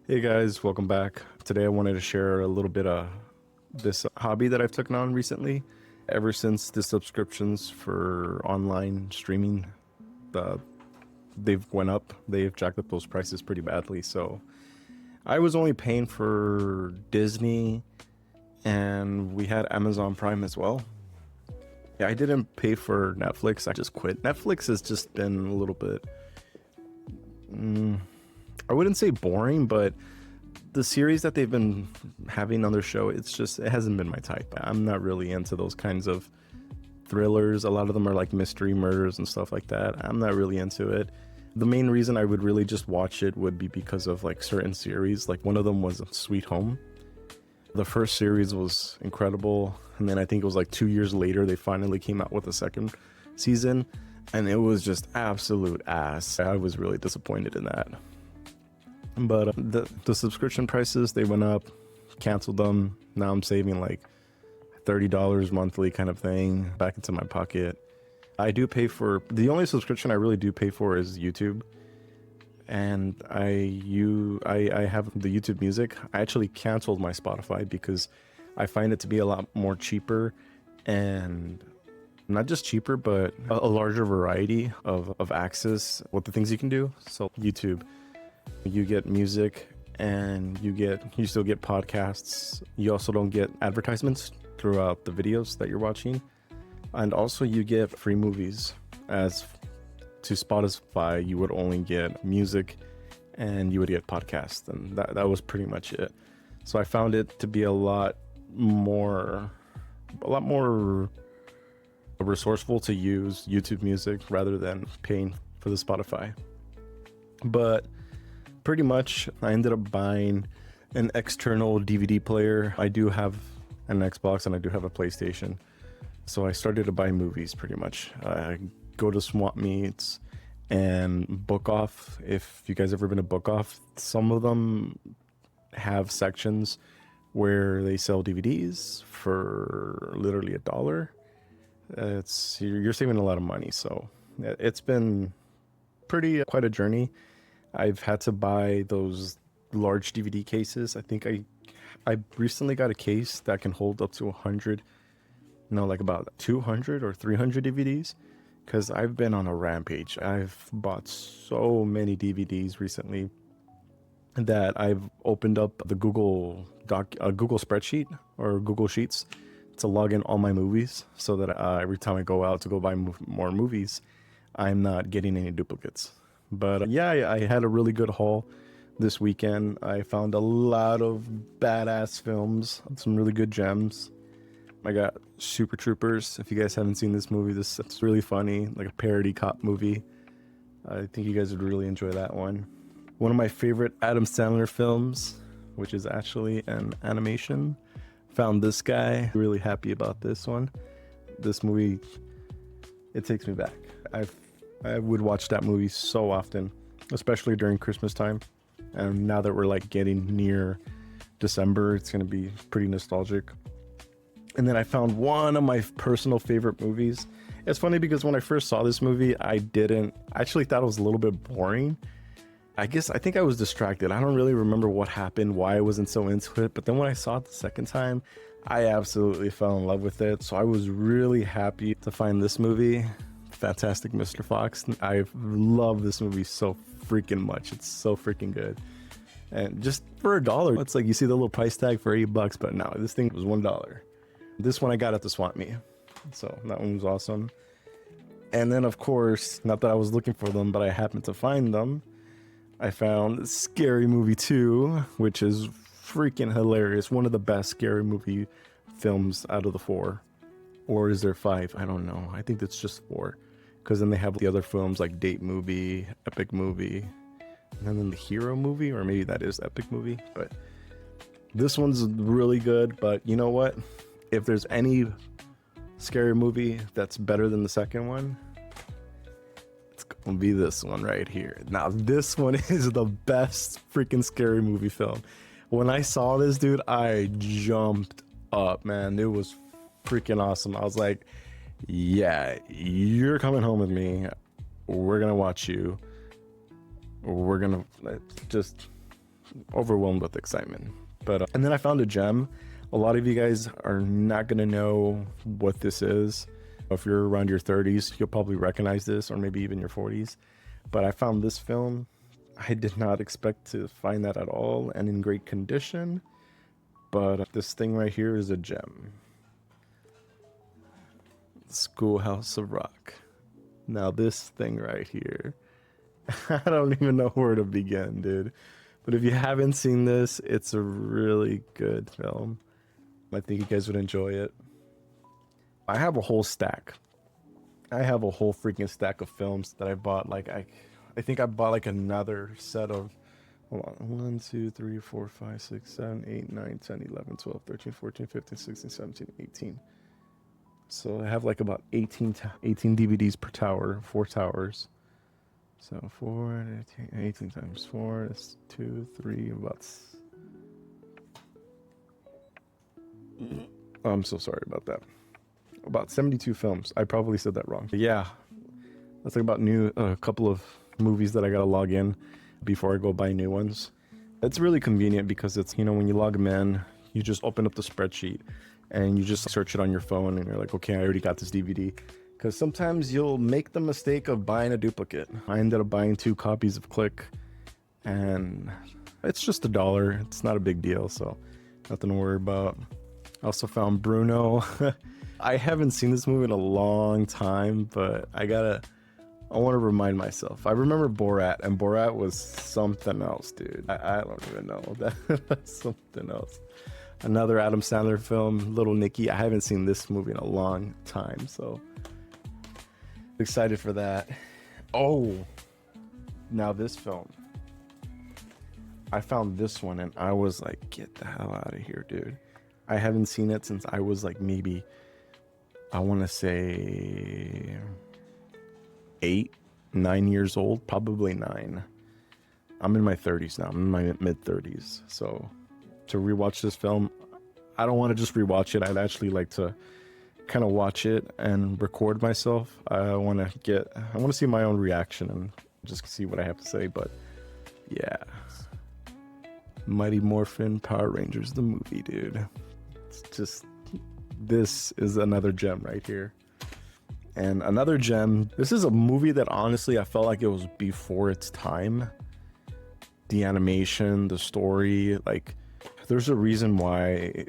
Hey guys, welcome back. Today I wanted to share a little bit of this hobby that I've taken on recently. Ever since the subscriptions for online streaming, uh, they've went up. They've jacked up those prices pretty badly. So I was only paying for Disney, and we had Amazon Prime as well. Yeah, I didn't pay for Netflix. I just quit. Netflix has just been a little bit, I wouldn't say boring, but the series that they've been having on their show, it hasn't been my type. I'm not really into those kinds of thrillers. A lot of them are like mystery murders and stuff like that. I'm not really into it. The main reason I would really just watch it would be because of like certain series. Like one of them was Sweet Home. The first series was incredible, and then I think it was like 2 years later they finally came out with a second season, and it was just absolute ass. I was really disappointed in that. But the subscription prices, they went up, canceled them. Now I'm saving like $30 monthly kind of thing back into my pocket. I do pay for the only subscription I really do pay for is YouTube. And I have the YouTube Music. I actually canceled my Spotify because I find it to be a lot more cheaper, and not just cheaper, but a larger variety of access with the things you can do. So YouTube, you get music, and you still get podcasts. You also don't get advertisements throughout the videos that you're watching, and also you get free movies. As to Spotify, you would only get music and you would get podcasts, and that was pretty much it. So I found it to be a lot more resourceful to use YouTube Music rather than paying for the Spotify. But pretty much I ended up buying an external DVD player. I do have an Xbox and I do have a PlayStation. So I started to buy movies pretty much. I go to swap meets and Book Off. If you guys ever been to Book Off, some of them have sections where they sell DVDs for literally $1. You're saving a lot of money. So it's been quite a journey. I've had to buy those large DVD cases. I think I recently got a case that can hold up to 100, no, like about 200 or 300 DVDs, because I've been on a rampage. I've bought so many DVDs recently that I've opened up the Google spreadsheet or Google Sheets to log in all my movies, so that every time I go out to go buy more movies, I'm not getting any duplicates. But yeah, I had a really good haul this weekend. I found a lot of badass films, some really good gems. I got Super Troopers. If you guys haven't seen this movie, it's really funny, like a parody cop movie. I think you guys would really enjoy that one. One of my favorite Adam Sandler films, which is actually an animation. Found this guy. Really happy about this one. This movie, it takes me back. I would watch that movie so often, especially during Christmas time. And now that we're like getting near December, it's gonna be pretty nostalgic. And then I found one of my personal favorite movies. It's funny because when I first saw this movie, I actually thought it was a little bit boring. I think I was distracted. I don't really remember what happened, why I wasn't so into it. But then when I saw it the second time, I absolutely fell in love with it. So I was really happy to find this movie, Fantastic Mr. Fox. I love this movie so freaking much. It's so freaking good. And just for $1, it's like you see the little price tag for $8, but no, this thing was $1. This one I got at the swap meet. So that one was awesome. And then, of course, not that I was looking for them, but I happened to find them. I found Scary Movie 2, which is freaking hilarious. One of the best scary movie films out of the 4. Or is there 5? I don't know. I think it's just 4. Because then they have the other films like Date Movie, Epic Movie, and then the Hero Movie, or maybe that is Epic Movie. But this one's really good. But you know what? If there's any scary movie that's better than the second one, it's gonna be this one right here. Now, this one is the best freaking scary movie film. When I saw this, dude, I jumped up, man. It was freaking awesome. I was like, yeah, you're coming home with me. We're gonna watch you. We're gonna just overwhelmed with excitement. But and then I found a gem. A lot of you guys are not gonna know what this is. If you're around your 30s, you'll probably recognize this, or maybe even your 40s. But I found this film. I did not expect to find that at all, and in great condition. But this thing right here is a gem. Schoolhouse of Rock. Now this thing right here, I don't even know where to begin, dude. But if you haven't seen this, it's a really good film. I think you guys would enjoy it. I have a whole stack. I have a whole freaking stack of films that I bought. Like I think I bought like another set of, hold on, 1, 2, 3, 4, 5, 6, 7, 8, 9, 10, 11, 12, 13, 14, 15, 16, 17, 18. So I have like about 18 DVDs per tower, 4 towers. So 18 times 4, that's 2, 3, about... Oh, I'm so sorry about that. About 72 films. I probably said that wrong. But yeah, that's like about a couple of movies that I gotta log in before I go buy new ones. It's really convenient because it's, you know, when you log them in, you just open up the spreadsheet and you just search it on your phone and you're like, okay, I already got this DVD. Because sometimes you'll make the mistake of buying a duplicate. I ended up buying 2 copies of Click, and it's just $1. It's not a big deal, so nothing to worry about. I also found Bruno. I haven't seen this movie in a long time, but I want to remind myself. I remember Borat, and Borat was something else, dude. I don't even know. That's something else. Another Adam Sandler film, Little Nicky. I haven't seen this movie in a long time, so excited for that. Oh, now this film. I found this one, and I was like, get the hell out of here, dude. I haven't seen it since I was like maybe, I want to say 8, 9 years old, probably 9. I'm in my 30s now. I'm in my mid 30s. So to rewatch this film, I don't want to just rewatch it. I'd actually like to kind of watch it and record myself. I want to see my own reaction and just see what I have to say. But yeah, Mighty Morphin Power Rangers, the movie, dude. It's just, this is another gem right here. And another gem, this is a movie that honestly I felt like it was before its time. The animation, the story, like there's a reason why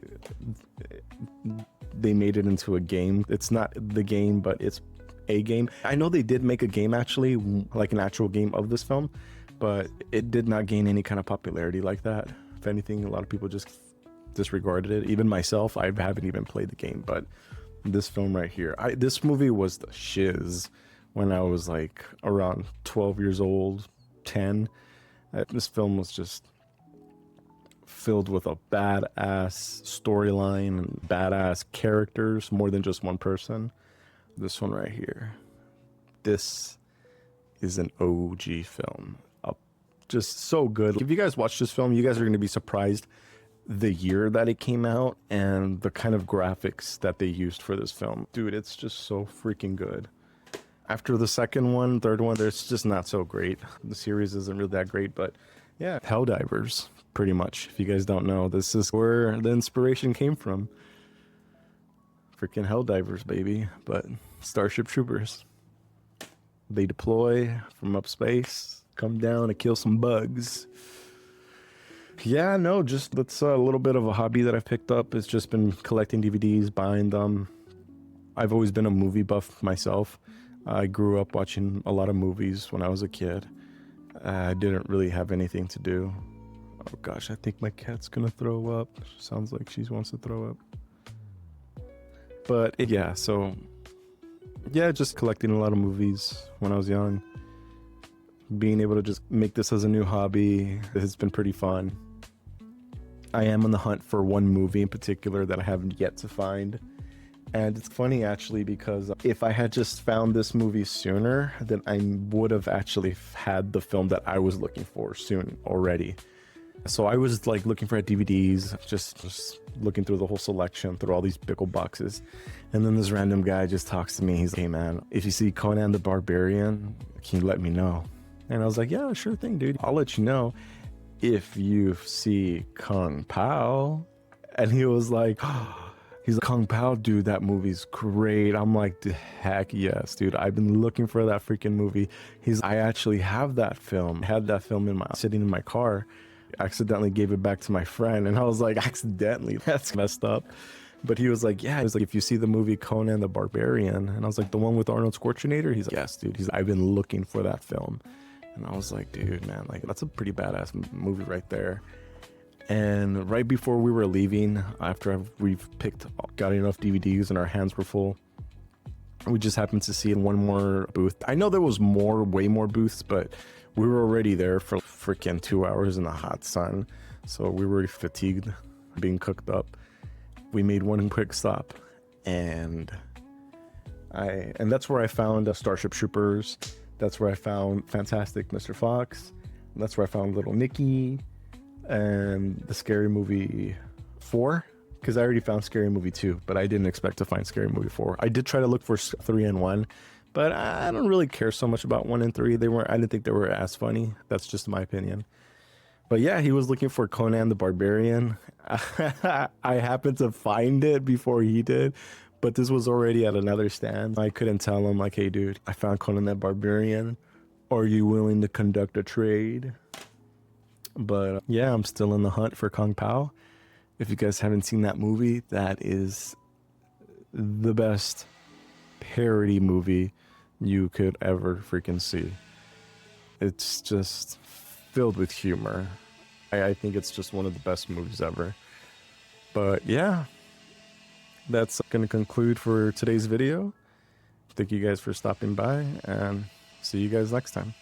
they made it into a game. It's not the game, but it's a game. I know they did make a game actually, like an actual game of this film, but it did not gain any kind of popularity like that. If anything, a lot of people just disregarded it. Even myself, I haven't even played the game, but this film right here, this movie was the shiz when I was like around 12 years old, 10. This film was just filled with a badass storyline and badass characters, more than just one person. This one right here, this is an OG film. Just so good. If you guys watch this film, you guys are going to be surprised the year that it came out and the kind of graphics that they used for this film. Dude, it's just so freaking good. After the second one, third one, it's just not so great. The series isn't really that great, but yeah, Helldivers, pretty much. If you guys don't know, this is where the inspiration came from. Freaking Helldivers, baby. But Starship Troopers, they deploy from up space, come down to kill some bugs. Yeah, no, just that's a little bit of a hobby that I've picked up. It's just been collecting DVDs, buying them. I've always been a movie buff myself. I grew up watching a lot of movies when I was a kid. I didn't really have anything to do. Oh gosh, I think my cat's gonna throw up. Sounds like she wants to throw up. But yeah, so yeah, just collecting a lot of movies when I was young. Being able to just make this as a new hobby has been pretty fun. I am on the hunt for one movie in particular that I haven't yet to find. And it's funny actually, because if I had just found this movie sooner, then I would have actually had the film that I was looking for soon already. So I was like looking for DVDs, just looking through the whole selection, through all these pickle boxes. And then this random guy just talks to me. He's like, hey man, if you see Conan the Barbarian, can you let me know? And I was like, yeah, sure thing, dude. I'll let you know. if you see Kung Pao. And he was like, he's like, Kung Pao, dude, that movie's great. I'm like, heck yes, dude. I've been looking for that freaking movie. I actually have that film. I had that film sitting in my car. I accidentally gave it back to my friend, and I was like, accidentally? That's messed up. But he was like, yeah. He was like, if you see the movie Conan the Barbarian, and I was like, the one with Arnold Schwarzenegger? He's like, yes, dude. I've been looking for that film. And I was like, dude, man, like that's a pretty badass movie right there. And right before we were leaving, after we've got enough DVDs and our hands were full, we just happened to see in one more booth. I know there was way more booths, but we were already there for freaking 2 hours in the hot sun. So we were fatigued, being cooked up. We made one quick stop, and that's where I found Starship Troopers. That's where I found Fantastic Mr. Fox. That's where I found Little Nicky and the Scary Movie 4, because I already found Scary Movie 2, but I didn't expect to find Scary Movie 4. I did try to look for 3 and 1, but I don't really care so much about 1 and 3. I didn't think they were as funny. That's just my opinion. But yeah, he was looking for Conan the Barbarian. I happened to find it before he did, but this was already at another stand. I couldn't tell him like, hey dude, I found Conan the Barbarian. Are you willing to conduct a trade? But yeah, I'm still in the hunt for Kung Pao. If you guys haven't seen that movie, that is the best parody movie you could ever freaking see. It's just filled with humor. I think it's just one of the best movies ever. But yeah, that's going to conclude for today's video. Thank you guys for stopping by, and see you guys next time.